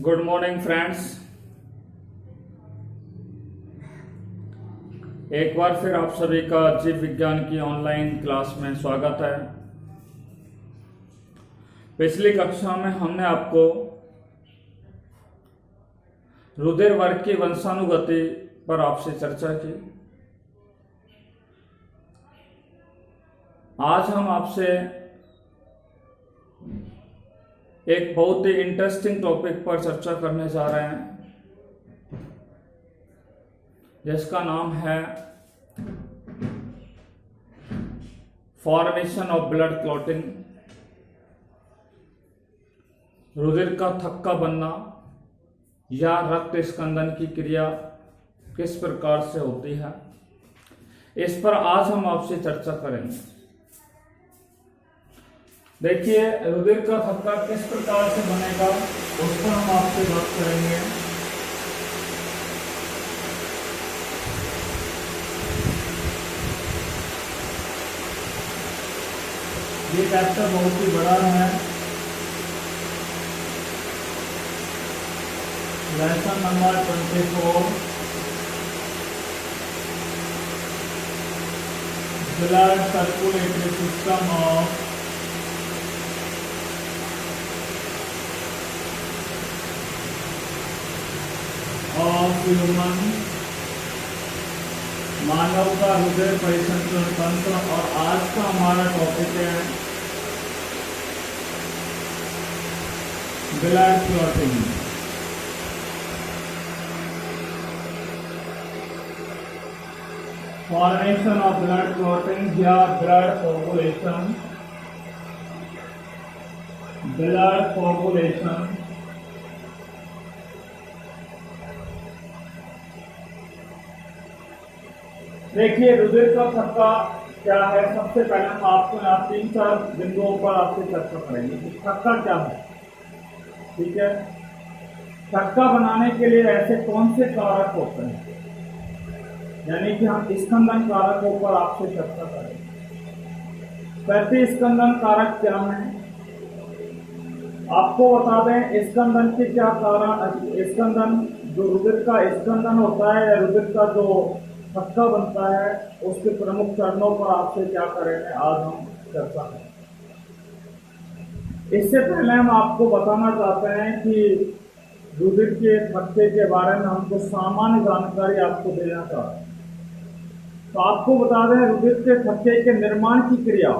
Good morning friends. एक बार फिर आप सभी का जीव विज्ञान की ऑनलाइन क्लास में स्वागत है। पिछली कक्षा में हमने आपको रुधिर वर्ग की वंशानुगति पर आपसे चर्चा की। आज हम आपसे एक बहुत ही इंटरेस्टिंग टॉपिक पर चर्चा करने जा रहे हैं, जिसका नाम है फॉर्मेशन ऑफ ब्लड क्लॉटिंग। रुधिर का थक्का बनना या रक्त स्कंदन की क्रिया किस प्रकार से होती है, इस पर आज हम आपसे चर्चा करेंगे। देखिए, रुधिर का थक्का किस प्रकार से बनेगा उस पर हम आपसे बात करेंगे। ये चैप्टर बहुत ही बड़ा है। Lesson number 24, blood circulatory system of human, मानव का हृदय परिसंचरण तंत्र। और आज का हमारा टॉपिक है blood clotting. Formation of blood clotting या ब्लड कोगुलेशन। ब्लड कोगुलेशन देखिए, रुधिर का थक्का क्या है। सबसे पहले हम आपको यहाँ 3-4 बिंदुओं पर आपसे चर्चा करेंगे कि थक्का क्या है। ठीक है, थक्का बनाने के लिए ऐसे कौन से कारक होते हैं, यानी कि हम स्कंदन कारकों पर आपसे चर्चा करेंगे। वैसे स्कंदन कारक क्या है, आपको बता दें। स्कंदन के क्या कारण, स्कंदन जो रुधिर का स्कंदन होता है या रुधिर का जो थक्का बनता है, उसके प्रमुख चरणों पर आपसे क्या करेंगे आज हम चर्चा करेंगे। इससे पहले हम आपको बताना चाहते हैं कि रुधिर के थक्के के बारे में हमको सामान्य जानकारी आपको देना चाहते हैं। तो आपको बता दें, रुधिर के थक्के के निर्माण की क्रिया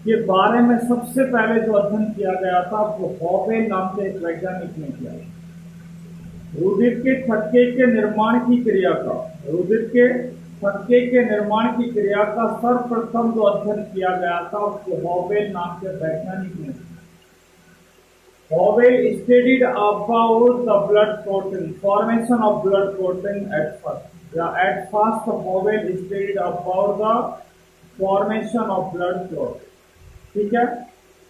के बारे में सबसे पहले जो अध्ययन किया गया था वो हॉवेल नाम के एक वैज्ञानिक ने किया। रुधिर के थक्के के निर्माण की क्रिया का, रुधिर के थक्के के निर्माण की क्रिया का सर्वप्रथम जो अध्ययन किया गया था उसको हॉवेल नाम के वैज्ञानिक ने। Howell studied about the blood clotting, formation of blood clotting at first, या at first Howell studied about the formation of blood clotting. ठीक है,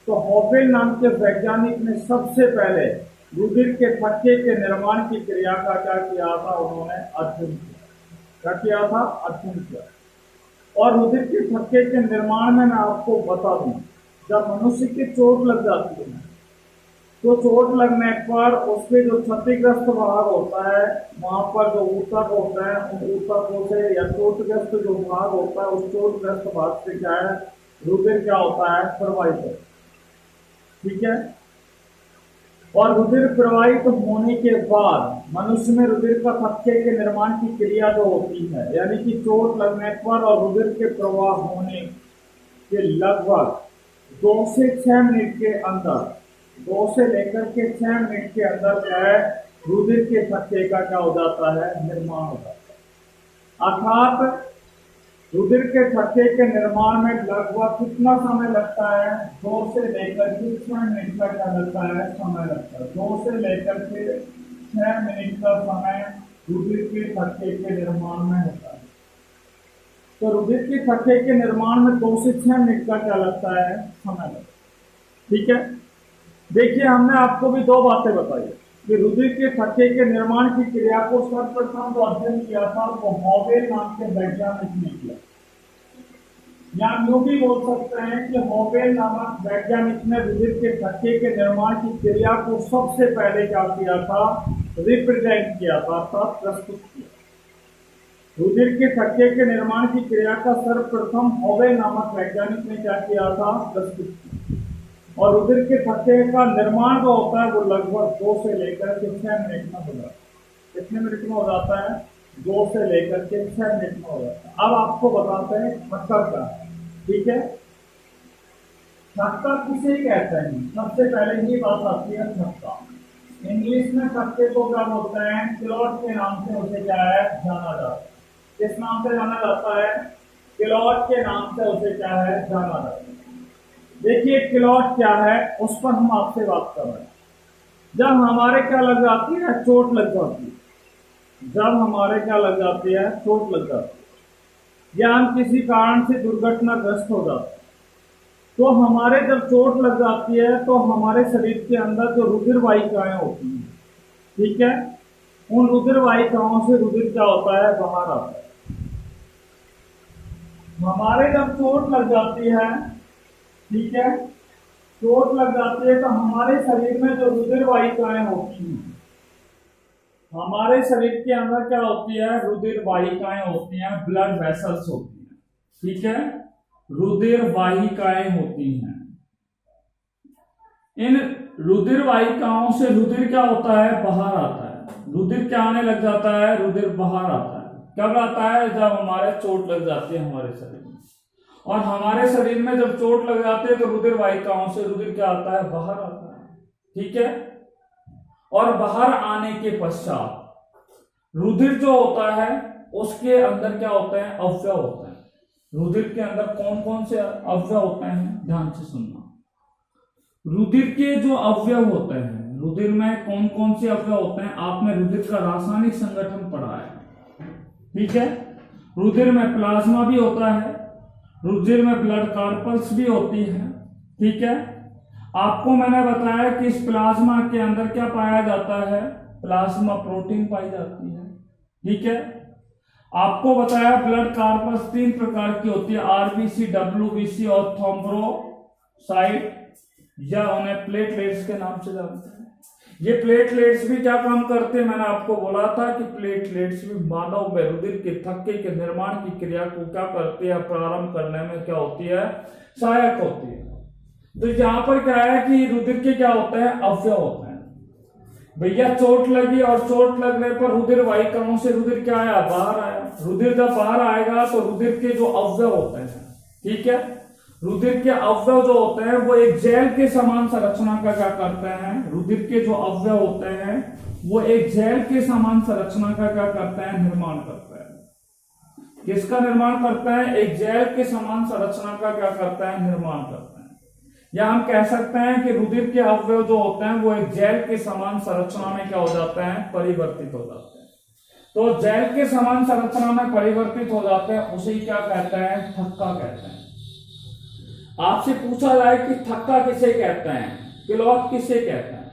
तो हॉवेल नाम के वैज्ञानिक ने सबसे पहले रुधिर के थक्के के निर्माण की क्रिया का क्या किया था, उन्होंने अध्ययन किया। क्या किया था? अध्ययन किया। और रुधिर के थक्के के निर्माण में मैं आपको बता दूं, जब मनुष्य की चोट लग जाती है तो चोट लगने पर उसके जो क्षतिग्रस्त भाग होता है, वहां पर जो ऊतक होता है, उन ऊतकों से या चोटग्रस्त जो भाग होता है उस चोटग्रस्त भाग से क्या है, रुधिर क्या होता है, प्रवाहित होता है। ठीक है, और रुधिर प्रवाहित होने के बाद मनुष्य में रुधिर का थक्के के निर्माण की क्रिया जो होती है, यानी कि चोट लगने पर और रुधिर के प्रवाह होने के लगभग 2 से 6 मिनट के अंदर, 2 से लेकर के 6 मिनट के अंदर क्या है, रुधिर के थक्के का क्या हो जाता है, निर्माण हो जाता है। अर्थात रुधिर के थक्के के निर्माण में लगभग कितना समय लगता है, 2 से लेकर के 6 मिनट का क्या लगता है, समय लगता है। 2 से लेकर के 6 मिनट का समय रुधिर के थक्के के निर्माण में होता है। तो रुधिर के थक्के के निर्माण में 2 से 6 मिनट का क्या लगता है, समय लगता है। ठीक है, देखिए, हमने आपको भी 2 बातें बताई कि रुधिर के थक्के के निर्माण की क्रिया को सर्वप्रथम जो अध्ययन किया था वो हॉवेल नाम के वैज्ञानिक ने किया। या यूं भी बोल सकते हैं कि होवेल नामक वैज्ञानिक ने रुधिर के थक्के के निर्माण की क्रिया को सबसे पहले क्या किया था, रिप्रेजेंट किया था, अर्थात प्रस्तुत किया। रुधिर के थक्के के निर्माण की क्रिया का सर्वप्रथम होवेल नामक वैज्ञानिक ने क्या किया था, प्रस्तुत किया। और रुधिर के थक्के का निर्माण जो होता है वो लगभग 2 से लेकर के 6 मिनट में हो जाता है। कितने मिनट में हो जाता है? 2 से लेकर के 6 मिनट में हो जाता है। अब आपको बताते हैं थक्का क्या है, ठीक है। थक्का किसे कहते हैं? सबसे पहले ही बात आती है थक्का। इंग्लिश में थक्के को क्या बोलते हैं? क्लॉट के नाम से उसे क्या है, जाना जाता है। किस नाम से जाना जाता है? क्लॉट के नाम से उसे क्या है, जाना जाता है। देखिए क्लॉट क्या है, उस पर हम आपसे बात कर रहे हैं। जब हमारे क्या लग जाती है, चोट लग जाती है। जब हमारे क्या लग जाती है, चोट लग जाती है, या हम किसी कारण से दुर्घटनाग्रस्त हो जाते हैं, तो हमारे जब चोट लग जाती है तो हमारे शरीर के अंदर जो रुधिर वाहिकाएं होती हैं, ठीक है, उन रुधिर वाहिकाओं से रुधिर क्या होता है, बाहर आता है। हमारे जब चोट लग जाती है, ठीक है, चोट लग जाती है तो हमारे शरीर में जो रुधिर वाहिकाएं होती हैं, हमारे शरीर के अंदर क्या होती है, रुधिर वाहिकाएं होती हैं, ब्लड वेसल्स होती हैं, ठीक है, रुधिर वाहिकाएं होती हैं। इन रुधिर वाहिकाओं से रुधिर क्या होता है, बाहर आता है। रुधिर क्या आने लग जाता है, रुधिर बाहर आता है। कब आता है? जब हमारे चोट लग जाती है हमारे शरीर में। और हमारे शरीर में जब चोट लग जाती है तो रुधिर वाहिकाओं से रुधिर क्या आता है, बाहर आता है, ठीक है। और बाहर आने के पश्चात रुधिर जो होता है उसके अंदर क्या होते हैं, अवयव होते हैं। रुधिर के अंदर कौन कौन से अवयव होते हैं, ध्यान से सुनना। रुधिर के जो अवयव होते हैं, रुधिर में कौन कौन से अवयव होते हैं, आपने रुधिर का रासायनिक संगठन पढ़ा है, ठीक है। रुधिर में प्लाज्मा भी होता है, रुधिर में ब्लड कार्पल्स भी होती है, ठीक है। आपको मैंने बताया कि इस प्लाज्मा के अंदर क्या पाया जाता है, प्लाज्मा प्रोटीन पाई जाती है, ठीक है। आपको बताया ब्लड कार्पस 3 प्रकार की होती है, आरबीसी, डब्ल्यूबीसी और थ्रोम्बोसाइट, या उन्हें प्लेटलेट्स के नाम से जानते हैं। ये प्लेटलेट्स भी क्या काम करते हैं, मैंने आपको बोला था कि प्लेटलेट्स भी मानव में रुधिर के थक्के के निर्माण की क्रिया को क्या करते हैं, प्रारंभ करने में क्या होती है, सहायक होती है। तो यहाँ पर क्या है कि रुधिर के क्या होते हैं, अवयव होते हैं। भैया चोट लगी और चोट लगने पर रुधिर वाहिकाओं से रुधिर क्या आया, बाहर आया। रुधिर जब बाहर आएगा तो रुधिर के जो अवयव होते हैं, ठीक है, रुधिर के अवयव जो होते हैं वो एक जेल के समान संरचना का क्या करते हैं, रुधिर के जो अवयव होते हैं वो एक जेल के समान संरचना का क्या करते हैं, निर्माण करते हैं। किसका निर्माण करते हैं, एक जेल के समान संरचना का क्या करते हैं, निर्माण करते हैं। या हम कह सकते हैं कि रुधिर के अवयव जो होते हैं वो एक जेल के समान संरचना में क्या हो जाते हैं, परिवर्तित हो जाते हैं। तो जेल के समान संरचना में परिवर्तित हो जाते हैं, उसे क्या कहते हैं, थक्का कहते हैं। आपसे पूछा जाए कि थक्का किसे कहते हैं, क्लॉट किसे कहते हैं,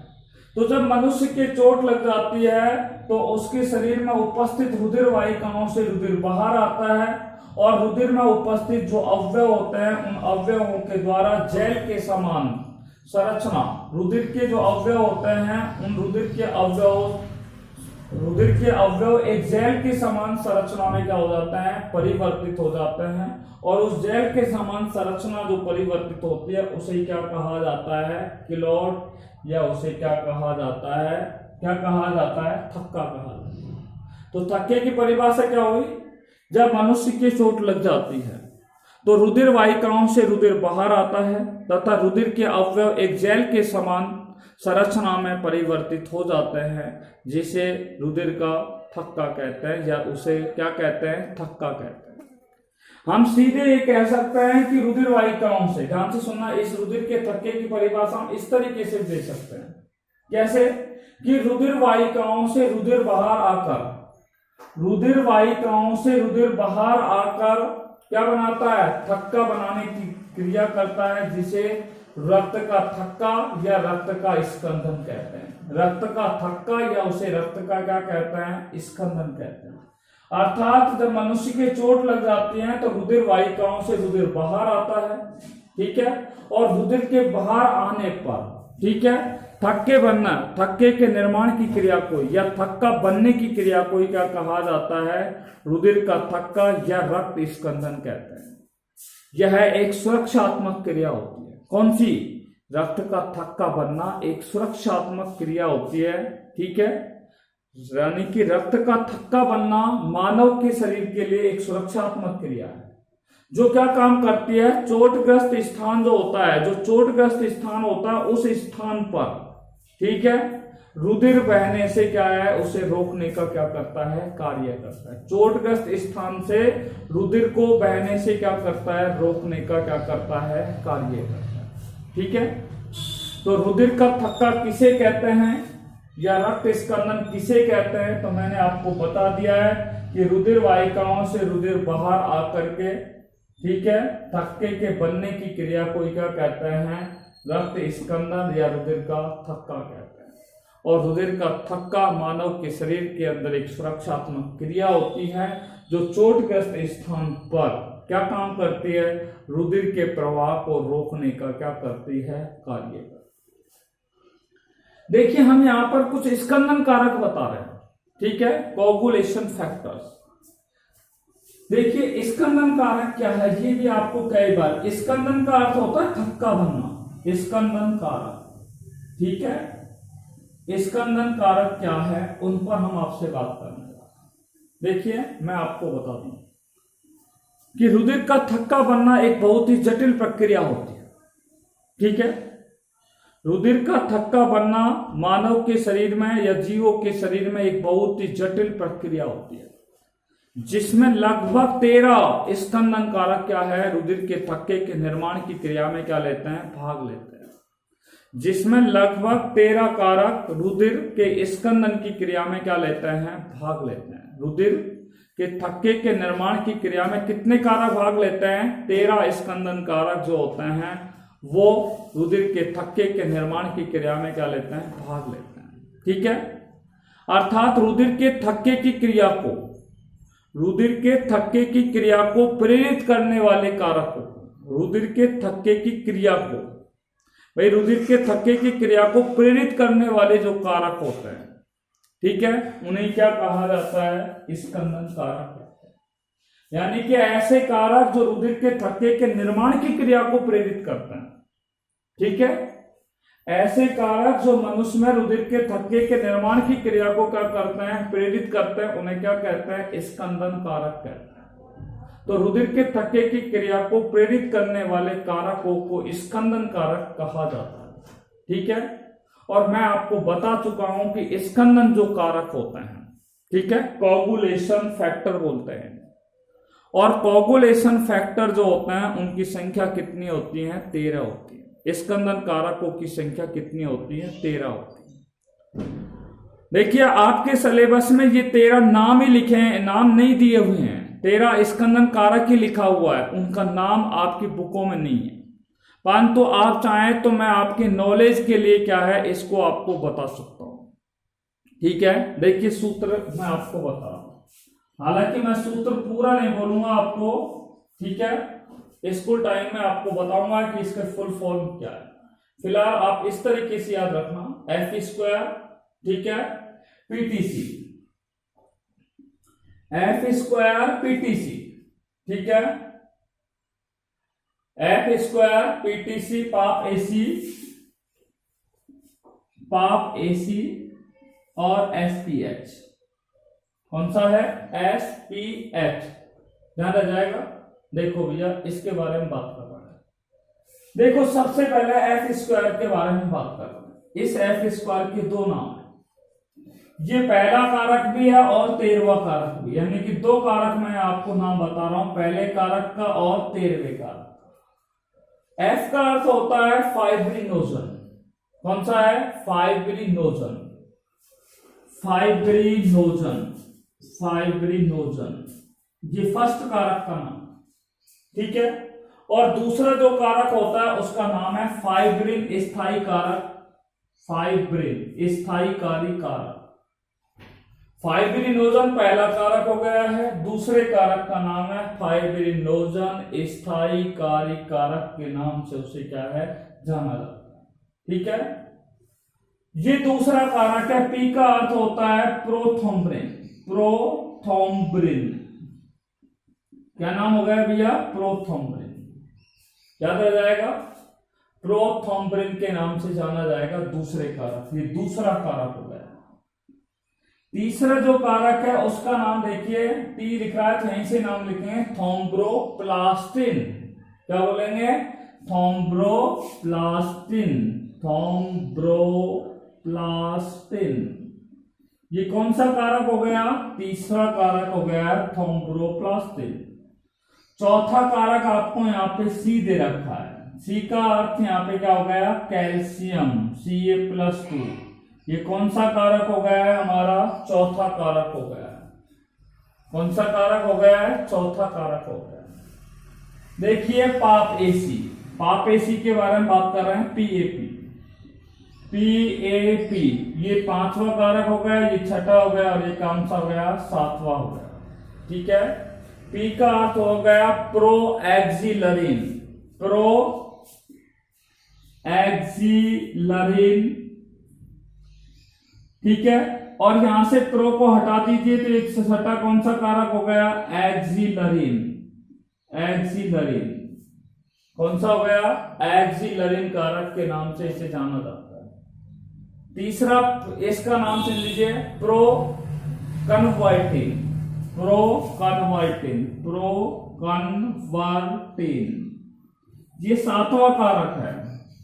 तो जब मनुष्य के चोट लग जाती है तो उसके शरीर में उपस्थित रुधिर वाहिकाओं से रुधिर बाहर आता है, और रुधिर में उपस्थित जो अवयव होते हैं उन अवयवों के द्वारा जेल के समान संरचना, रुधिर के जो अवयव होते हैं उन रुधिर के अवयव एक जेल के समान संरचना में क्या हो जाते हैं, परिवर्तित हो जाते हैं। और उस जेल के समान संरचना जो परिवर्तित होती है उसे क्या कहा जाता है, क्लॉट, या उसे क्या कहा जाता है, क्या कहा जाता है, थक्का कहा जाता है। तो थक्के की परिभाषा क्या हुई, जब मनुष्य की चोट लग जाती है तो रुधिर वाहिकाओं से रुधिर बाहर आता है तथा रुधिर के अवयव एक जेल के समान संरचना में परिवर्तित हो जाते हैं, जिसे रुधिर का थक्का कहते हैं, या उसे क्या कहते हैं, थक्का कहते हैं। हम सीधे ये कह सकते हैं कि रुधिर वाहिकाओं से, ध्यान से सुनना, इस रुधिर के थक्के की परिभाषा हम इस तरीके से दे सकते हैं, कैसे कि रुधिर वाहिकाओं से रुधिर बाहर आकर, रुधिर वाहिकाओं से रुधिर बाहर आकर क्या बनाता है, थक्का बनाने की क्रिया करता है, जिसे रक्त का थक्का या रक्त का स्कंदन कहते हैं। रक्त का थक्का या उसे रक्त का क्या कहते हैं, स्कंदन कहते हैं। अर्थात जब मनुष्य के चोट लग जाती है तो रुधिर वाहिकाओं से रुधिर बाहर आता है, ठीक है। और रुधिर के बाहर आने पर, ठीक है, थक्के बनना, थक्के के निर्माण की क्रिया को या थक्का बनने की क्रिया को क्या कहा जाता है? रुधिर का थक्का या रक्त स्कंदन कहते हैं। यह एक सुरक्षात्मक क्रिया होती है। कौन सी? रक्त का थक्का बनना एक सुरक्षात्मक क्रिया होती है, ठीक है। यानी कि रक्त का थक्का बनना मानव के शरीर के लिए एक सुरक्षात्मक क्रिया है, जो क्या काम करती है? चोटग्रस्त स्थान जो होता है, जो चोटग्रस्त स्थान होता है, उस स्थान पर, ठीक है, रुधिर बहने से क्या है? उसे रोकने का क्या करता है? कार्य करता है। चोटग्रस्त स्थान से रुधिर को बहने से क्या करता है? रोकने का क्या करता है? कार्य करता है, ठीक है। तो रुधिर का थक्का किसे कहते हैं या रक्त स्कंदन किसे कहते हैं? तो मैंने आपको बता दिया है कि रुधिर वाहिकाओं से रुधिर बाहर आकर के, ठीक है, थक्के के बनने की क्रिया को क्या कहते हैं? रक्त स्कंदन या रुधिर का थक्का कहते हैं। और रुधिर का थक्का मानव के शरीर के अंदर एक सुरक्षात्मक क्रिया होती है, जो चोटग्रस्त स्थान पर क्या काम करती है? रुधिर के प्रवाह को रोकने का क्या करती है? कार्य करती है। देखिए, हम यहां पर कुछ स्कंदन कारक बता रहे हैं, ठीक है, कोगुलेशन फैक्टर्स। देखिए, स्कंदन कारक क्या है, ये भी आपको कई बार, स्कंदन का अर्थ होता है थक्का बनना, स्कंदन कारक, ठीक है। स्कंदन कारक क्या है, उन पर हम आपसे बात करने वाले हैं। देखिए, मैं आपको बता दूं कि रुधिर का थक्का बनना एक बहुत ही जटिल प्रक्रिया होती है, ठीक है। रुधिर का थक्का बनना मानव के शरीर में या जीवों के शरीर में एक बहुत ही जटिल प्रक्रिया होती है, जिसमें लगभग 13 स्कंदन कारक क्या है? रुधिर के थक्के के निर्माण की क्रिया में क्या लेते हैं? भाग लेते हैं। जिसमें लगभग 13 कारक रुधिर के स्कंदन की क्रिया में क्या लेते हैं? भाग लेते हैं। रुधिर के थक्के के निर्माण की क्रिया में कितने कारक भाग लेते हैं? 13 स्कंदन कारक जो होते हैं वो रुधिर के थक्के के निर्माण की क्रिया में क्या लेते हैं? भाग लेते हैं, ठीक है। अर्थात रुधिर के थक्के की क्रिया को, रुधिर के थक्के की क्रिया को प्रेरित करने वाले कारकों, रुधिर के थक्के की क्रिया को, भाई रुधिर के थक्के की क्रिया को प्रेरित करने वाले जो कारक होते हैं, ठीक है, उन्हें क्या कहा जाता है? स्कंदन कारक। यानी कि ऐसे कारक जो रुधिर के थक्के के निर्माण की क्रिया को प्रेरित करते हैं, ठीक है। ऐसे कारक जो मनुष्य में रुधिर के थक्के के निर्माण की क्रिया को क्या करते हैं? प्रेरित करते हैं, उन्हें क्या कहते हैं? स्कंदन कारक कहते हैं। तो रुधिर के थक्के की क्रिया को प्रेरित करने वाले कारकों को स्कंदन कारक कहा जाता है, ठीक है। और मैं आपको बता चुका हूं कि स्कंदन जो कारक होते हैं, ठीक है, कोगुलेशन फैक्टर बोलते हैं। और कोगुलेशन फैक्टर जो होते हैं उनकी संख्या कितनी होती है? 13 होती है। स्कंदन कारकों की संख्या कितनी होती है? 13 होती है। देखिए, आपके सिलेबस में ये 13 नाम ही लिखे हैं, नाम नहीं दिए हुए हैं। 13 स्कंदन कारक ही लिखा हुआ है, उनका नाम आपकी बुकों में नहीं है। परंतु आप चाहें तो मैं आपके नॉलेज के लिए क्या है, इसको आपको बता सकता हूं, ठीक है। देखिए, सूत्र मैं आपको बता रहा हूं, हालांकि मैं सूत्र पूरा नहीं बोलूंगा आपको, ठीक है। स्कूल टाइम में आपको बताऊंगा कि इसका फुल फॉर्म क्या है। फिलहाल आप इस तरीके से याद रखना, F², ठीक है, PTC, F² PTC, ठीक है, F² PTC पाप AC और SPH। कौन सा है? SPH, ध्यान रह जाएगा। देखो भैया, इसके बारे में बात कर रहा है। देखो, सबसे पहले F² के बारे में बात कर रहा है। इस F² के दो नाम है, ये पहला कारक भी है और 13वां कारक भी, यानी कि दो कारक मैं आपको नाम बता रहा हूं, पहले कारक का और 13वें कारक का। F का अर्थ होता है फाइब्रिनोजन। कौन सा है? फाइब्रिनोजन, फाइब्रिनोजन, फाइब्रिनोजन, ये फर्स्ट कारक का नाम, ठीक है। और दूसरा जो कारक होता है उसका नाम है फाइब्रिन स्थायी कारक, फाइब्रिन स्थायी कारी कारक, फाइब्रिनोजन पहला कारक हो गया है, दूसरे कारक का नाम है फाइब्रिनोजन, स्थायी कार्य कारक के नाम से उसे क्या है जाना जाता है। ठीक है, ये दूसरा कारक है। पी का अर्थ होता है प्रोथ्रोम्बिन। प्रोथ्रोम्बिन क्या नाम हो गया भैया? प्रोथ्रोम्बिन। याद रह जाएगा, प्रोथ्रोम्बिन के नाम से जाना जाएगा दूसरे कारक। ये दूसरा कारक हो गया। तीसरा जो कारक है उसका नाम देखिए, टी लिख रहा है तो यहीं से नाम लिखेंगे थ्रोम्बोप्लास्टिन। क्या बोलेंगे? थ्रोम्बोप्लास्टिन। थ्रोम्बोप्लास्टिन ये कौन सा कारक हो गया? तीसरा कारक हो गया थ्रोम्बोप्लास्टिन। चौथा कारक आपको यहाँ पे सी दे रखा है। सी का अर्थ यहाँ पे क्या हो गया? Calcium, Ca+2। ये कौन सा कारक हो गया है? हमारा चौथा कारक हो गया है। कौन सा कारक हो गया है? चौथा कारक हो गया है। देखिए पाप एसी, पाप एसी के बारे में बात कर रहे हैं। पीएपी, पीएपी ये पांचवा कारक हो गया, ये छठा हो गया और ये कौन सा हो गया? सातवां हो गया। ठीक है, पी का अर्थ हो गया प्रो एक्सिलरिन। प्रो एक्सिलरिन। ठीक है, और यहां से प्रो को हटा दीजिए तो एक से छठा कौन सा कारक हो गया? एक्सिलरिन। एक्सिलरिन कौन सा हो गया? एक्सिलरिन कारक के नाम से इसे जाना जाता है। तीसरा इसका नाम सुन लीजिए, pro convertin. Pro convertin, pro convertin ये सातवां कारक है।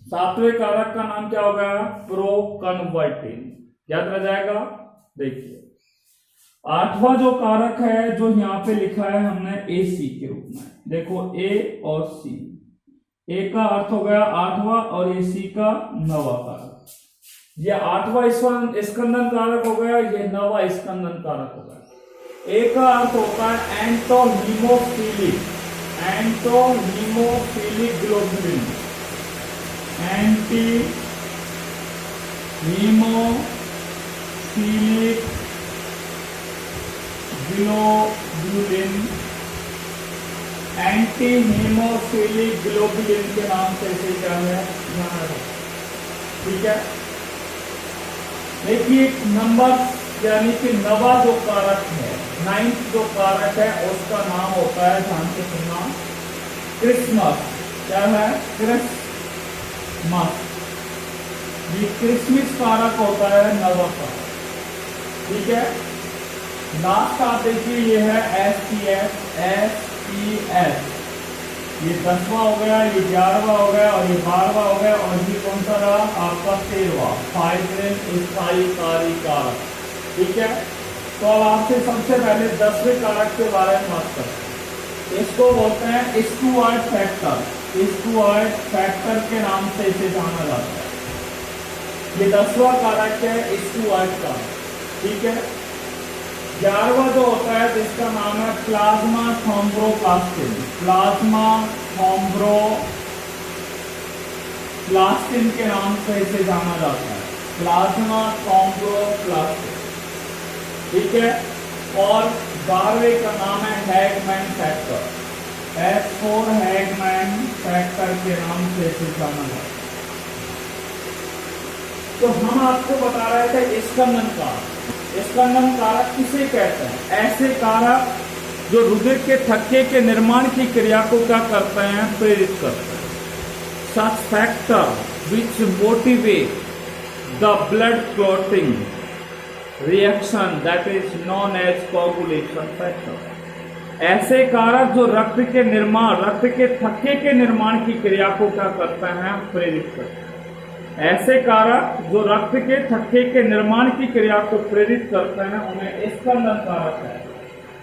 सातवें कारक का नाम क्या हो गया? Pro convertin. याद रह जाएगा। देखिए आठवां जो कारक है जो यहां पे लिखा है हमने एसी के रूप में, देखो ए और सी। ए का अर्थ हो गया आठवां और ए सी का नवा कारक। ये आठवां स्कंदन कारक हो गया, ये नवा स्कंदन कारक हो गया। ए का अर्थ होता है antihaemophilic. Antihaemophilic globulin. Anti haemophilic globulin. Anti haemophilic globulin के नाम से इसे क्या है जाना जाता है। ठीक है, देखिए नंबर यानी कि नवा जो कारक है, 9th जो कारक है उसका नाम होता है, ध्यान से सुनना, क्रिसमस। क्या है? क्रिसमस। ये क्रिसमस कारक होता है नवा कारक। ठीक है, लास्ट आप देखिए ये है SPF। SPF ये 10वां हो गया, ये 11वां हो गया और ये 12वां हो गया और ये कौन सा रहा? आपका 13वां फाइब्रिन स्थायी कार्य कारक। ठीक है, तो अब आपसे सबसे पहले 10वें कारक के बारे में बात करते हैं। इसको बोलते हैं स्टुअर्ट फैक्टर। स्टुअर्ट फैक्टर के नाम से इसे जाना जाता है। ये 10वां कारक है स्टुअर्ट का। ठीक है, 11वां जो होता है जिसका नाम है प्लाज्मा थ्रोम्बोप्लास्टिन। प्लाज्मा थ्रोम्बोप्लास्टिन के नाम से इसे जाना जाता है। Plasma thromboplastin. ठीक है, और 12वें का नाम है Hageman factor. F4 Hageman factor के नाम से इसे जाना जाता है। तो हम आपको बता रहे थे स्कंदन कारक। स्कंदन कारक किसे कहते हैं? ऐसे कारक जो रुधिर के थक्के के निर्माण की क्रिया को क्या करते हैं? प्रेरित करते हैं। Such factor which motivate the blood clotting reaction that is known as coagulation factor। ऐसे कारक जो रक्त के निर्माण, रक्त के थक्के के निर्माण की क्रिया को क्या करते हैं? प्रेरित करते हैं। ऐसे कारक जो रक्त के थक्के के निर्माण की क्रिया को प्रेरित करते हैं उन्हें स्कंदन कारक है।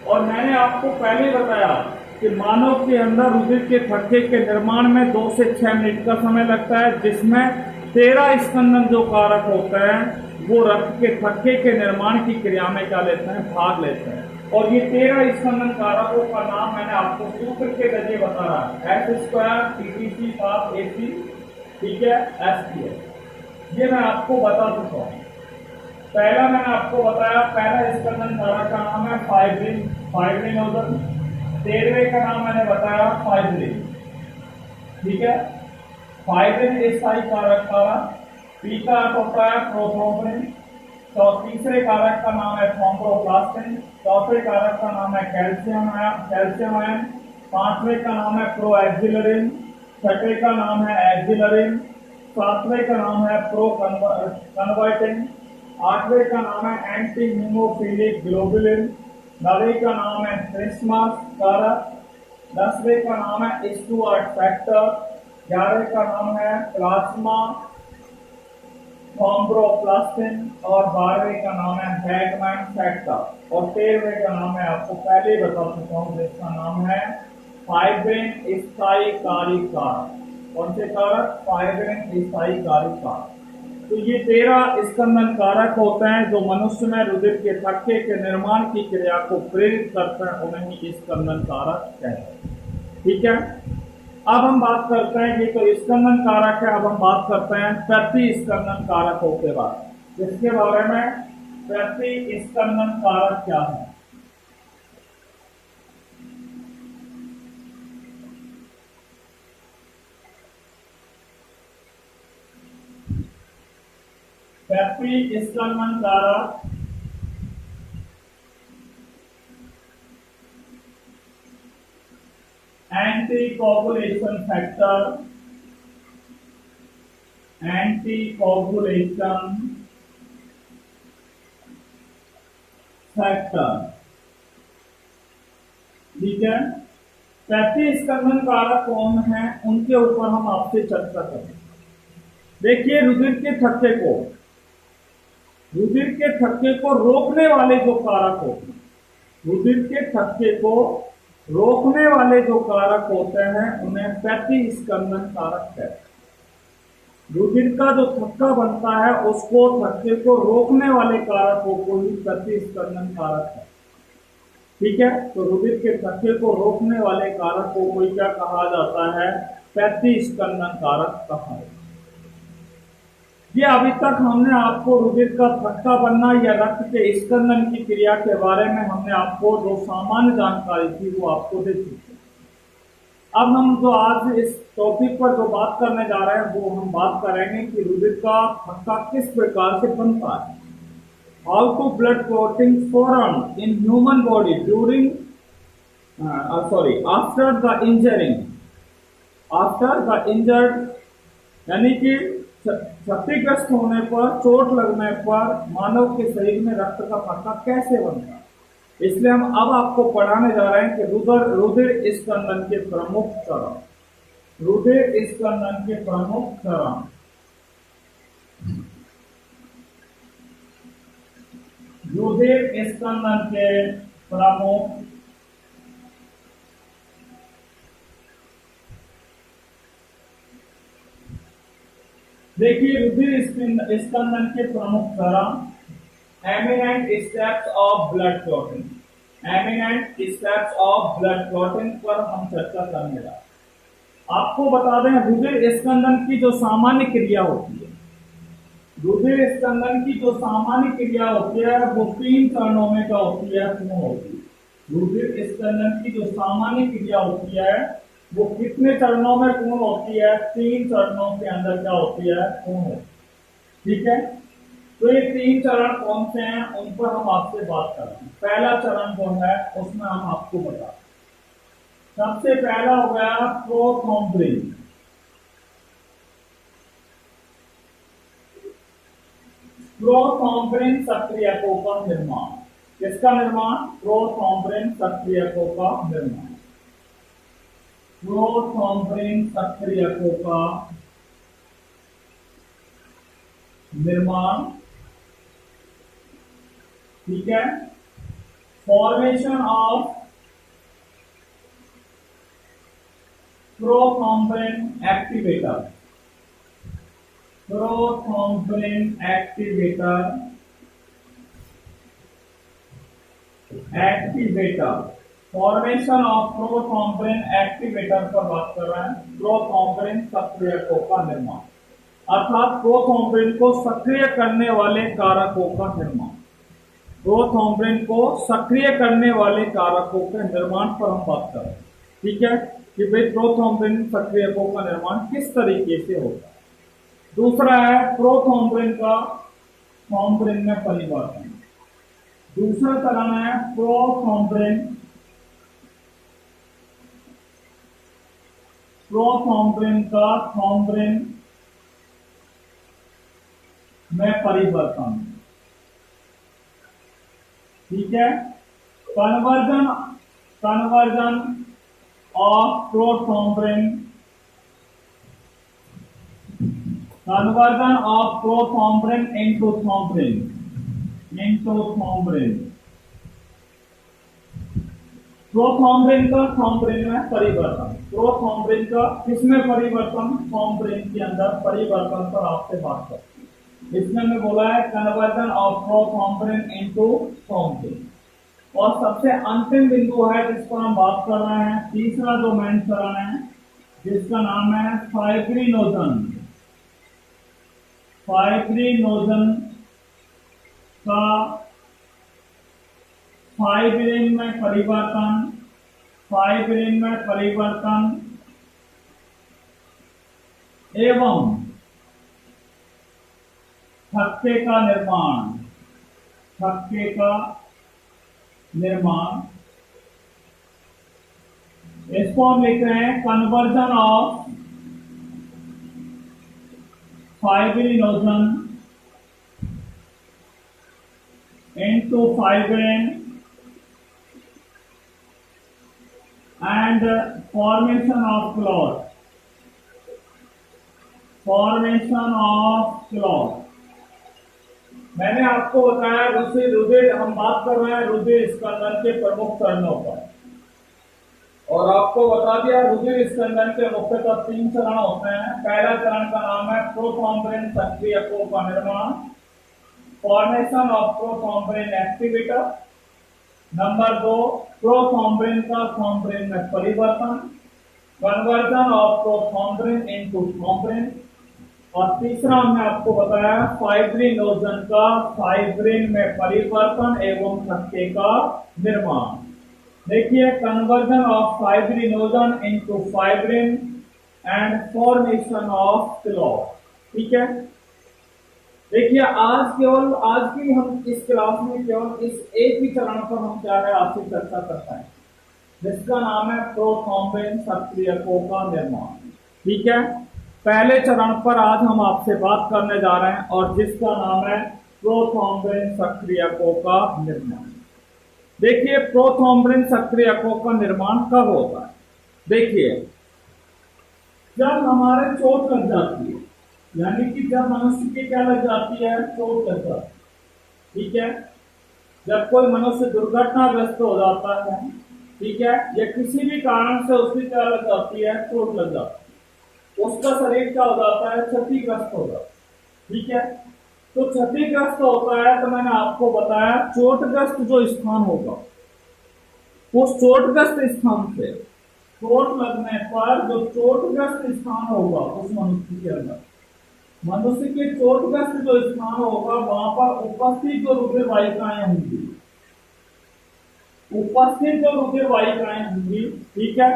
और मैंने आपको पहले बताया कि मानव के अंदर रुधिर के थक्के के निर्माण में 2 से 6 मिनट का समय लगता है, जिसमें 13 स्कंदन जो कारक होते हैं वो रक्त के थक्के के निर्माण की क्रिया में क्या लेते हैं? भाग लेते हैं। और ये 13 स्कंदन कारकों का नाम मैंने आपको सूत्र के जरिए बताया, F² TTC पाप AC। ठीक है, SPF ये मैं आपको बता चुका हूं। पहला मैंने आपको बताया, पहला स्कंदन कारक का नाम है फाइब्रिन, फाइब्रिनोजन। 13वें का नाम मैंने बताया फाइब्रिन, ठीक है। फाइब्रिन स्थायी कारक कारक, पी का अर्थ होता है प्रोथ्रोम्बिन। तो तीसरे कारक का नाम है थ्रोम्बोप्लास्टिन। चौथे कारक का नाम है कैल्शियम आयन। पांचवें का नाम है प्रोएक्सिलरिन। छठे का नाम है एक्सिलरिन। सातवें का नाम है प्रो कन्वर्टिन। आठवें का नाम है एंटी हीमोफिलिक ग्लोबुलिन। नवे का नाम है क्रिसमस कारक। 10वें का नाम है स्टुअर्ट फैक्टर। 11वें का नाम है प्लाज्मा थ्रोम्बोप्लास्टिन और 12वें का नाम है हैगमैन फैक्टर और 13वें का नाम है, आपको पहले ही बता चुका हूं, जिसका नाम है फाइब्रिन स्थायी कारक कारक। कौन से कारक? फाइब्रिन स्थायी कारक कारक। तो ये 13 स्कंदन कारक होते हैं जो मनुष्य में रुधिर के थक्के के निर्माण की क्रिया को प्रेरित करते हैं, उन्हें ही स्कंदन कारक कहते हैं, ठीक है। अब हम बात करते हैं, ये तो स्कंदन कारक है, अब हम बात करते हैं प्रति स्कंदन कारकों के बारे में, जिसके बारे में प्रति स्कंदन कारक क्या है। प्रति स्कंदन कारक anti coagulation factor, anti coagulation factor, ठीक है। प्रति स्कंदन कारक कौन है, उनके ऊपर हम आपसे चर्चा करें। देखिए, रुधिर के थक्के को रोकने वाले जो कारक होते हैं, रुधिर के थक्के को रोकने वाले जो कारक होते हैं उन्हें प्रति स्कंदन कारक कहते हैं। रुधिर का जो थक्का बनता है उसको, थक्के को रोकने वाले कारकों को ही प्रति स्कंदन कारक है, ठीक है। तो रुधिर के थक्के को रोकने वाले कारकों को क्या कहा जाता है? प्रति स्कंदन कारक कहा जाता है। ये अभी तक हमने आपको रुधिर का थक्का बनना या रक्त के स्कंदन की क्रिया के बारे में हमने आपको जो सामान्य जानकारी थी वो आपको दे चुकी है। अब हम जो आज इस टॉपिक पर जो बात करने जा रहे हैं वो हम बात करेंगे कि रुधिर का थक्का किस प्रकार से बनता है। How to blood clotting form in human body during after the injured, यानी कि क्षतिग्रस्त होने पर, चोट लगने पर मानव के शरीर में रक्त का थक्का कैसे बनता है। इसलिए हम अब आपको पढ़ाने जा रहे हैं कि रुधिर स्कंदन के प्रमुख चरण, रुधिर स्कंदन के प्रमुख चरण। रुधिर स्कंदन के प्रमुख देखिए, रुधिर स्कंदन के प्रमुख चरण, eminent steps of blood clotting, eminent steps of blood clotting पर हम चर्चा करने जा रहे हैं। आपको बता दें, रुधिर स्कंदन की जो सामान्य क्रिया होती है, रुधिर स्कंदन की जो सामान्य क्रिया होती है वो 3 चरणों में क्या होती है? पूर्ण होती है। रुधिर स्कंदन की जो सामान्य क्रिया होती है वो कितने चरणों में पूर्ण होती है? 3 चरणों के अंदर क्या होती है? पूर्ण होती है, ठीक है। तो ये 3 चरण कौन से हैं उन पर हम आपसे बात करते हैं। पहला चरण जो है उसमें हम आपको बताते हैं। सबसे पहला हो गया प्रोथ्रोम्बिन। प्रोथ्रोम्बिन सक्रियकों का निर्माण। किसका निर्माण? प्रोथ्रोम्बिन सक्रियकों का निर्माण। प्रोथ्रोम्बिन सक्रियकों का निर्माण, ठीक है। Formation of prothrombin activator, prothrombin activator, formation of prothrombin activator पर बात कर रहे हैं। प्रोथ्रोम्बिन सक्रियकों का निर्माण, अर्थात प्रोथ्रोम्बिन को सक्रिय करने वाले कारकों का निर्माण। प्रोथ्रोम्बिन को सक्रिय करने वाले कारकों के निर्माण पर हम बात कर रहे हैं। ठीक है कि भाई प्रोथ्रोम्बिन सक्रियकों का निर्माण किस तरीके से होता है। दूसरा है प्रोथ्रोम्बिन का थ्रोम्बिन में परिवर्तन। दूसरा चरण है प्रोथ्रोम्बिन का थ्रोम्बिन में परिवर्तन। ठीक है, conversion of prothrombin into thrombin. Prothrombin का थ्रोम्बिन में परिवर्तन। प्रोथ्रोम्बिन का किसमें परिवर्तन? थ्रोम्बिन के अंदर परिवर्तन पर आपसे बात करते हैं। इसमें मैं बोला है conversion of prothrombin into thrombin. और सबसे अंतिम बिंदु है जिस पर हम बात कर रहे हैं, तीसरा जो मेन चरण है जिसका नाम है फाइब्रिनोजन। फाइब्रिनोजन का फाइब्रिन में परिवर्तन एवं थक्के का निर्माण। इसको हम लिख रहे हैं conversion of fibrinogen into fibrin and formation of clot. मैंने आपको बताया रुधिर, हम बात कर रहे हैं रुधिर स्कंदन के प्रमुख चरणों पर, और आपको बता दिया रुधिर स्कंदन के मुख्यतः 3 चरण होते हैं। पहला चरण का नाम है प्रोथ्रोम्बिन सक्रियकों का निर्माण, formation of prothrombin activator. Number 2, prothrombin का थ्रोम्बिन में परिवर्तन, conversion of prothrombin into thrombin. और तीसरा हमने आपको बताया फाइब्रिनोजन का फाइब्रिन में परिवर्तन एवं थक्के का निर्माण। देखिए, conversion of fibrinogen into fibrin and formation of clot. ठीक है, देखिए आज की हम इस क्लास में केवल इस एक ही चरण पर हम क्या है आपसे चर्चा करते हैं, जिसका नाम है प्रोथ्रोम्बिन सक्रियकों का निर्माण। ठीक है, पहले चरण पर आज हम आपसे बात करने जा रहे हैं और जिसका नाम है प्रोथ्रोम्बिन सक्रियकों का निर्माण। देखिए, प्रोथ्रोम्बिन सक्रियकों का निर्माण कब होता है? देखिए, जब हमारे चोट लग जाती है, यानी कि जब मनुष्य की क्या लग जाती है? चोट लग जाती है। ठीक है, जब कोई मनुष्य दुर्घटनाग्रस्त हो जाता है, ठीक है, या किसी भी कारण से उसकी क्या लग जाती है? चोट लग जाती है, उसका शरीर क्या हो जाता है? क्षतिग्रस्त हो जाता है। ठीक है, तो क्षतिग्रस्त होता है तो मैंने आपको बताया चोटग्रस्त जो स्थान होगा, उस चोटग्रस्त स्थान से चोट लगने पर जो चोटग्रस्त स्थान होगा उस मनुष्य के अंदर, मनुष्य के चोटग्रस्त जो स्थान होगा वहां पर उपस्थित जो रुधिर वाहिकाएं होंगी, ठीक है,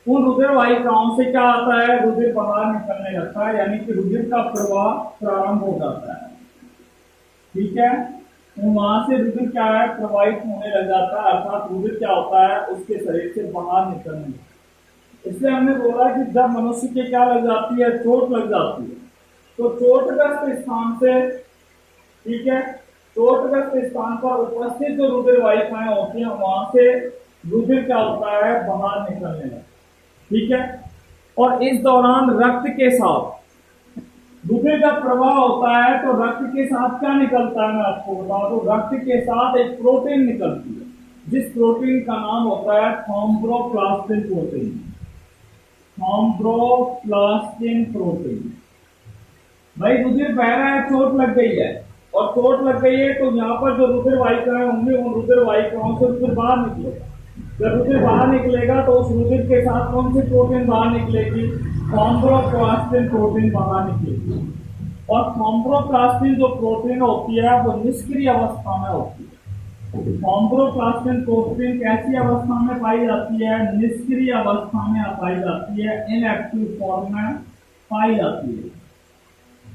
उन रुधिर वाहिकाओं से क्या आता है? रुधिर बाहर निकलने लगता है, यानी कि रुधिर का प्रवाह प्रारंभ हो जाता है। ठीक है, वहां से रुधिर क्या है? प्रवाहित होने लग जाता है, अर्थात रुधिर क्या होता है? उसके शरीर से बाहर निकलने लगता है। इसलिए हमने बोला कि जब मनुष्य के क्या लग जाती है? चोट लग जाती है, तो चोटग्रस्त स्थान से, ठीक है, चोटग्रस्त स्थान पर उपस्थित जो रुधिर वाहिकाएं होती हैं वहां से रुधिर क्या होता है? बाहर निकलने लगता है। ठीक है, और इस दौरान रक्त के साथ रुधिर का प्रवाह होता है, तो रक्त के साथ क्या निकलता है? मैं आपको बताऊं तो रक्त के साथ एक प्रोटीन निकलती है, जिस प्रोटीन का नाम होता है थ्रोम्बोप्लास्टिन प्रोटीन। Thromboplastin protein. भाई रुधिर बह रहा है, चोट लग गई है, और चोट लग गई है तो यहाँ पर जो रुधिर वाहिकाएं होंगी उन रुधिर वाहिकाओं से रुधिर बाहर निकलेगा। जब रुधिर बाहर निकलेगा तो उस रुधिर के साथ कौन सी प्रोटीन बाहर निकलेगी? थ्रोम्बोप्लास्टिन प्रोटीन बाहर निकलेगी। और थ्रोम्बोप्लास्टिन जो प्रोटीन होती है वो निष्क्रिय अवस्था में होती है। थ्रोम्बोप्लास्टिन प्रोटीन कैसी अवस्था में पाई जाती है? निष्क्रिय अवस्था में पाई जाती है, इनएक्टिव फॉर्म में पाई जाती है।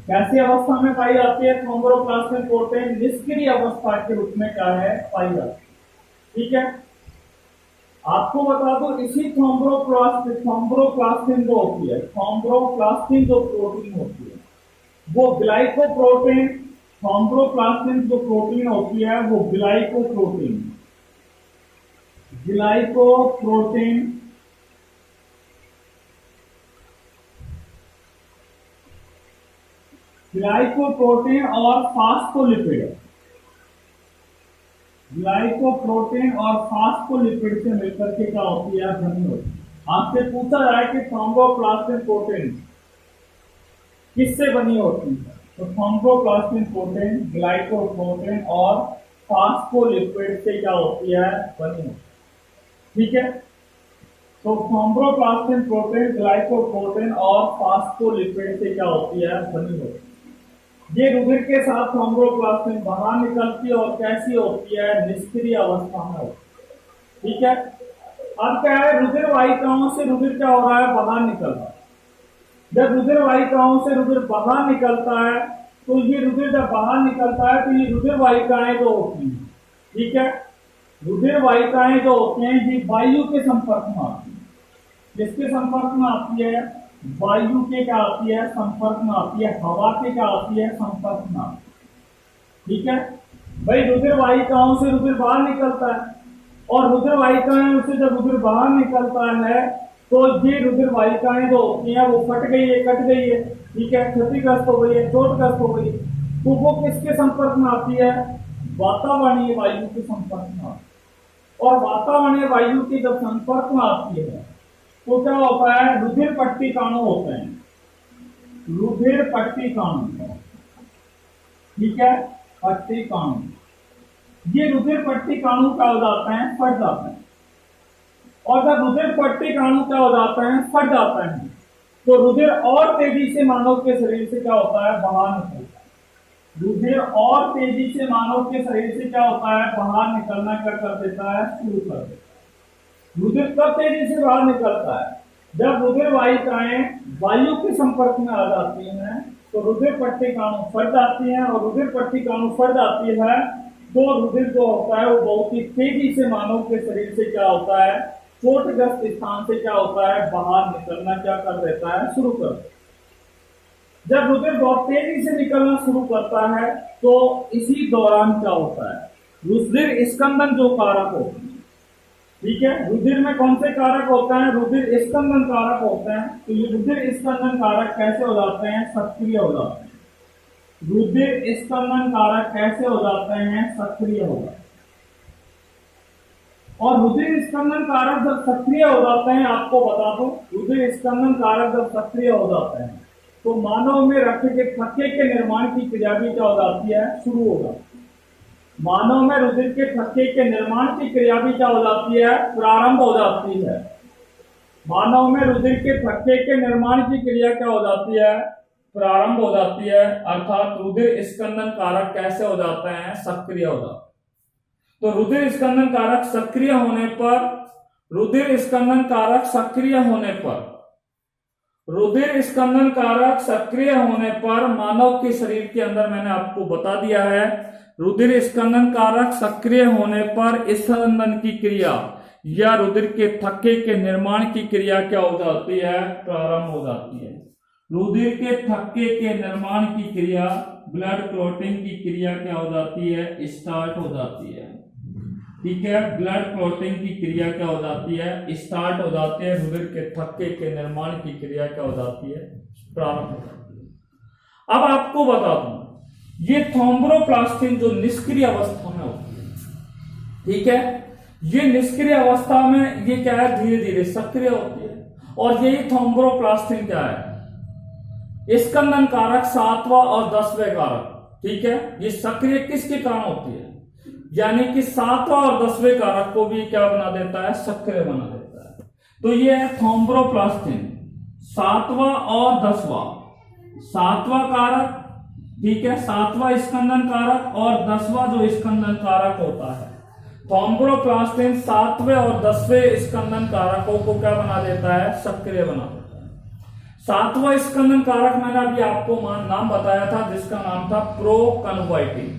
कैसी अवस्था में पाई जाती है? थ्रोम्बोप्लास्टिन प्रोटीन निष्क्रिय अवस्था के रूप में क्या है? पाई जाती है। ठीक है, आपको बता दो इसी थ्रोम्बोप्लास्टिन जो होती है, थ्रोम्बोप्लास्टिन जो प्रोटीन होती है वो ग्लाइकोप्रोटीन, थ्रोम्बोप्लास्टिन जो प्रोटीन होती है वो ग्लाइकोप्रोटीन ग्लाइकोप्रोटीन और फास्फोलिपिड से मिलकर के क्या होती है? बनी होती है। आपसे पूछा जाए कि थ्रोम्बोप्लास्टिन प्रोटीन किससे बनी होती है, तो थ्रोम्बोप्लास्टिन प्रोटीन ग्लाइकोप्रोटीन और फास्फोलिपिड से क्या होती है? बनी होती है। ठीक है, तो थ्रोम्बोप्लास्टिन प्रोटीन ग्लाइकोप्रोटीन और फास्फोलिपिड से क्या होती है? बनी होती है। ये रुधिर के साथ थ्रोम्बोप्लास्टिन बाहर निकलती है और कैसी होती है? निष्क्रिय अवस्था में होती है। ठीक है, अब क्या है? रुधिर वाहिकाओं से रुधिर क्या हो रहा है? बाहर निकल रहा है। जब रुधिर वाहिकाओं से रुधिर बाहर निकलता है तो ये रुधिर जब बाहर निकलता है तो ये रुधिर वाहिकाएं जो होती हैं, ठीक है, रुधिर वाहिकाएं जो होती हैं ये वायु के संपर्क में आती है। किसके संपर्क में आती है? वायु के क्या आती है? संपर्क में आती है। हवा के क्या आती है? संपर्क में आती है। ठीक है भाई, रुधिर वाहिकाओं से रुधिर बाहर निकलता है और रुधिर वाहिकाएं से जब रुधिर बाहर निकलता है तो ये रुधिर वाहिकाएं जो होती हैं वो फट गई है, कट गई है, ठीक है, क्षतिग्रस्त हो गई है, चोटग्रस्त हो गई, तो वो किसके संपर्क में आती है? वातावरणीय वायु के संपर्क में आती है। और वातावरणीय वायु के जब संपर्क में आती है तो क्या होता है? रुधिर पट्टिकाणु होते हैं, रुधिर पट्टिकाणु, ठीक है, पट्टिकाणु। ये रुधिर पट्टिकाणु क्या हो जाते हैं? फट जाते हैं। और जब रुधिर पट्टिकाणु क्या हो जाते हैं? फट जाते हैं, तो रुधिर और तेजी से मानव के शरीर से क्या होता है? बाहर निकलता है। रुधिर और तेजी से मानव के शरीर से क्या होता है? बाहर निकलना कर देता है, शुरू कर देता है। रुधिर कब तेजी से बाहर निकलता है? जब रुधिर वाहिकाएं वायु के संपर्क में आ जाती हैं तो रुधिर पट्टिकाणु फट जाती हैं, और रुधिर पट्टिकाणु फट जाती है तो रुधिर जो होता है वो बहुत ही तेजी से मानव के शरीर से क्या होता है? चोटग्रस्त स्थान से क्या होता है? बाहर निकलना क्या कर देता है? शुरू कर देता है। जब रुधिर बहुत तेजी से निकलना शुरू करता है तो इसी दौरान क्या होता है? रुधिर स्कंदन जो कारक होते हैं, ठीक है, रुधिर में कौन से कारक होते हैं? रुधिर स्कंदन कारक होते हैं। तो ये रुधिर स्कंदन कारक कैसे हो जाते हैं? सक्रिय हो जाते हैं। रुधिर स्कंदन कारक कैसे हो जाते हैं? सक्रिय हो जाते हैं। और रुधिर स्कंदन कारक जब सक्रिय हो जाते हैं, आपको बता दूं, रुधिर स्कंदन कारक जब सक्रिय हो जाते हैं तो मानव में रक्त के थक्के के निर्माण की क्रिया भी क्या हो जाती है? शुरू हो जाती है। मानव में रुधिर के थक्के के निर्माण की क्रिया भी क्या हो जाती है? प्रारंभ हो जाती है। मानव में रुधिर के थक्के के निर्माण की क्रिया क्या हो जाती है? प्रारंभ हो जाती है। अर्थात रुधिर स्कंदन कारक कैसे हो जाते हैं? सक्रिय हो जाते हैं। तो रुधिर स्कंदन कारक सक्रिय होने पर, रुधिर स्कंदन कारक सक्रिय होने पर, रुधिर स्कंदन कारक सक्रिय होने पर मानव के शरीर के अंदर, मैंने आपको बता दिया है, रुधिर स्कंदन कारक सक्रिय होने पर स्कंदन की क्रिया या रुधिर के थक्के के निर्माण की क्रिया क्या हो जाती है? प्रारंभ हो जाती है। रुधिर के थक्के के निर्माण की क्रिया, ब्लड क्लॉटिंग की क्रिया क्या हो जाती है? स्टार्ट हो जाती है। ठीक है, ब्लड क्लॉटिंग की क्रिया क्या हो जाती है? स्टार्ट हो जाती है। रुधिर के थक्के के निर्माण की क्रिया क्या हो जाती है? प्रारंभ हो जाती है। अब आपको बता दूं, ये थ्रोम्बोप्लास्टिन जो निष्क्रिय अवस्था में होती है, ठीक है, ये निष्क्रिय अवस्था में ये क्या है? धीरे धीरे सक्रिय होती है। और यही थ्रोम्बोप्लास्टिन क्या है? स्कंदन कारक 7वां और 10वें कारक, ठीक है, ये सक्रिय किसके कारण होती है? यानी कि 7वां और 10वें कारक को भी क्या बना देता है? सक्रिय बना देता है। तो ये है थ्रोम्बोप्लास्टिन, 7वां और 10वां, 7वां कारक ठीक है, 7वां स्कंदन कारक और 10वां जो स्कंदन कारक होता है। थ्रोम्बोप्लास्टिन 7वें और 10वें स्कंदन कारकों को क्या बना देता है, सक्रिय बना देता है। 7वां स्कंदन कारक मैंने अभी आपको नाम बताया था जिसका नाम था प्रोकन्वर्टिन,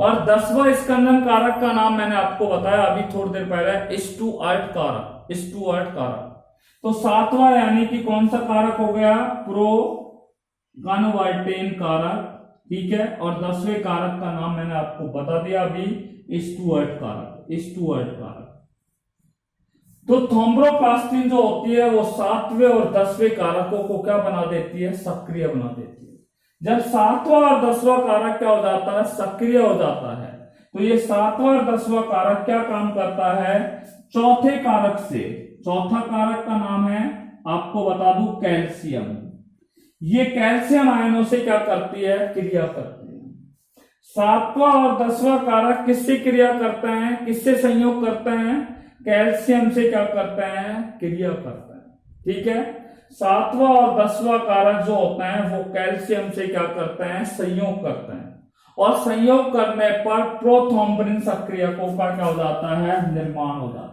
और 10वां स्कंदन कारक का नाम मैंने आपको बताया अभी थोड़ी देर पहले, स्टुअर्ट कारक, स्टुअर्ट कारक। तो 7वां यानी कि कौन सा कारक हो गया, प्रोकन्वर्टिन कारक, ठीक है। और 10वें कारक का नाम मैंने आपको बता दिया अभी, स्टुअर्ट कारक, स्टुअर्ट कारक। तो थ्रोम्बोप्लास्टिन जो होती है वो 7वें और 10वें कारकों को क्या बना देती है, सक्रिय बना देती है। जब 7वां और 10वां कारक क्या हो जाता है, सक्रिय हो जाता है, तो ये 7वां और 10वां कारक क्या काम करता है, चौथे कारक से, चौथा कारक का नाम है आपको बता दूं कैल्शियम। ये कैल्शियम आयनों से क्या करती है, क्रिया करती है। 7वां और 10वां कारक किससे क्रिया करते हैं, किससे संयोग करते हैं, कैल्शियम से क्या करते हैं, क्रिया करते हैं, ठीक है। 7वां और 10वां कारक जो होते हैं वो कैल्शियम से क्या करते हैं, संयोग करते हैं, और संयोग करने पर प्रोथ्रोम्बिन सक्रियकों का क्या हो जाता है, निर्माण हो जाता है।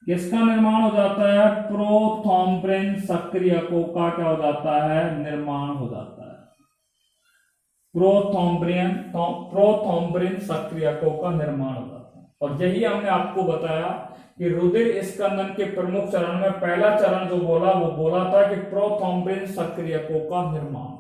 किसका निर्माण हो जाता है, प्रोथ्रोम्बिन सक्रियकों का क्या हो जाता है, निर्माण हो जाता है। प्रोथ्रोम्बिन सक्रियकों का निर्माण हो जाता है। और यही हमने आपको बताया कि रुधिर स्कंदन के प्रमुख चरण में पहला चरण जो बोला वो बोला था कि प्रोथ्रोम्बिन सक्रियकों का निर्माण।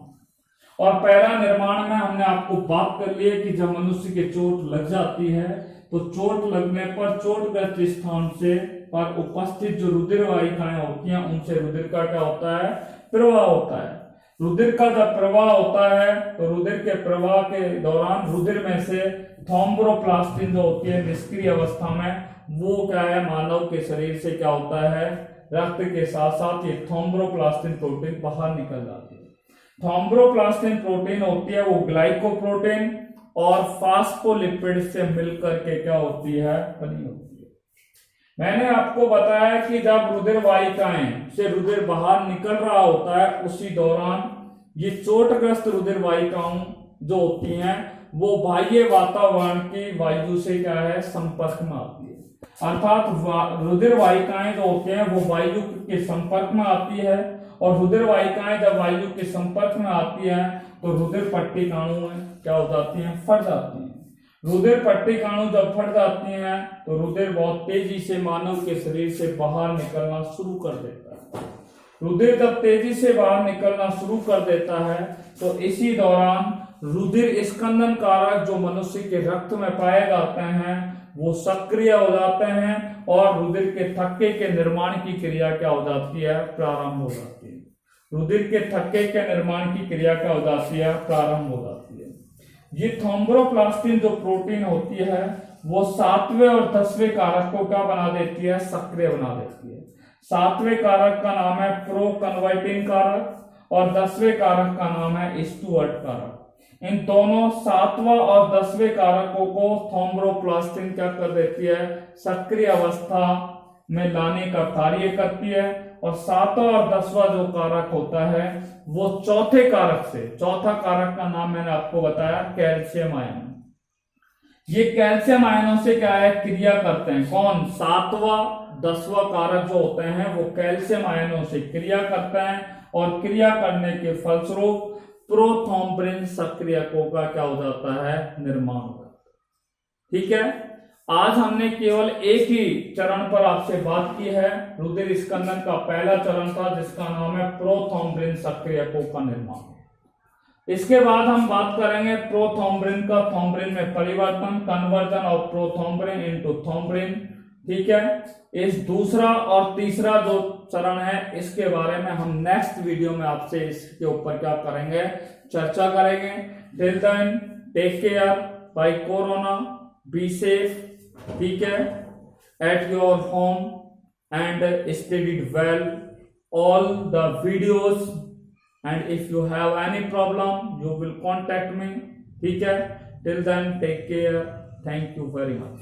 और पहला निर्माण में हमने आपको बात कर ली है कि जब मनुष्य के चोट लग जाती है तो चोट लगने पर चोटग्रस्त स्थान से पर उपस्थित जो रुधिर वाहिकाएं होती हैं उनसे रुधिर का क्या होता है, प्रवाह होता है। रुधिर का जब प्रवाह होता है तो रुधिर के प्रवाह के दौरान रुधिर में से थ्रोम्बोप्लास्टिन जो होती है निष्क्रिय अवस्था में, वो क्या है, मानव के शरीर से क्या होता है, रक्त के साथ साथ ये थ्रोम्बोप्लास्टिन प्रोटीन बाहर निकल जाती है। थ्रोम्बोप्लास्टिन प्रोटीन होती है वो ग्लाइकोप्रोटीन और फास्फोलिपिड से मिलकर के क्या होती है, बनी होती है। मैंने आपको बताया कि जब रुधिर वाहिकाएं से रुधिर बाहर निकल रहा होता है उसी दौरान ये चोटग्रस्त रुधिर वाहिकाओं जो होती हैं वो बाह्य वातावरण की वायु से क्या है, संपर्क में आती है। अर्थात रुधिर वाहिकाएं जो होते हैं वो वायु के संपर्क में आती है, और रुधिर वाहिकाएं जब वायु के संपर्क में आती है तो रुधिर पट्टिकाणु क्या हो जाती हैं, फट जाती हैं। रुधिर पट्टिकाणु जब फट जाती हैं तो रुधिर बहुत तेजी से मानव के शरीर से बाहर निकलना शुरू कर देता है। रुधिर जब तेजी से बाहर निकलना शुरू कर देता है तो इसी दौरान रुधिर स्कंदन कारक जो मनुष्य के रक्त में पाए जाते हैं वो सक्रिय हो जाते हैं, और रुधिर के थक्के के निर्माण की क्रिया क्या हो जाती है, प्रारंभ हो जाती है। रुधिर के थक्के के निर्माण की क्रिया क्या हो जाती है, प्रारंभ हो जाती है। ये थ्रोम्बोप्लास्टिन जो प्रोटीन होती है वो 7वें और 10वें कारक को क्या बना देती है, सक्रिय बना देती है। 7वें कारक का नाम है प्रोकन्वर्टिन कारक और 10वें कारक का नाम है स्टुअर्ट कारक। इन दोनों 7वां और 10वें कारकों को थ्रोम्बोप्लास्टिन क्या कर देती है, सक्रिय अवस्था में लाने का कार्य करती है। और 7वां और 10वां जो कारक होता है वो चौथे कारक से, चौथा कारक का नाम मैंने आपको बताया कैल्शियम आयन। ये कैल्शियम आयनों से क्या है, क्रिया करते हैं। कौन, 7वां 10वां कारक जो होते हैं वो कैल्शियम आयनों से क्रिया करते हैं, और क्रिया करने के फलस्वरूप प्रोथ्रोम्बिन सक्रियकों का क्या हो जाता है, निर्माण होता है। ठीक है, आज हमने केवल एक ही चरण पर आपसे बात की है। रुधिर स्कंदन का पहला चरण था जिसका नाम है प्रोथ्रोम्बिन सक्रियकों का निर्माण। इसके बाद हम बात करेंगे प्रोथ्रोम्बिन का थ्रोम्बिन में परिवर्तन, conversion of prothrombin into thrombin. ठीक है, इस दूसरा और तीसरा जो चरण है इसके बारे में हम नेक्स्ट वीडियो में आपसे इसके ऊपर क्या करेंगे, चर्चा करेंगे। Till then take care, bye corona, be safe. ठीक है, at your home and studied well all the videos, and if you have any problem you will contact me. ठीक है, till then take care, thank you very much.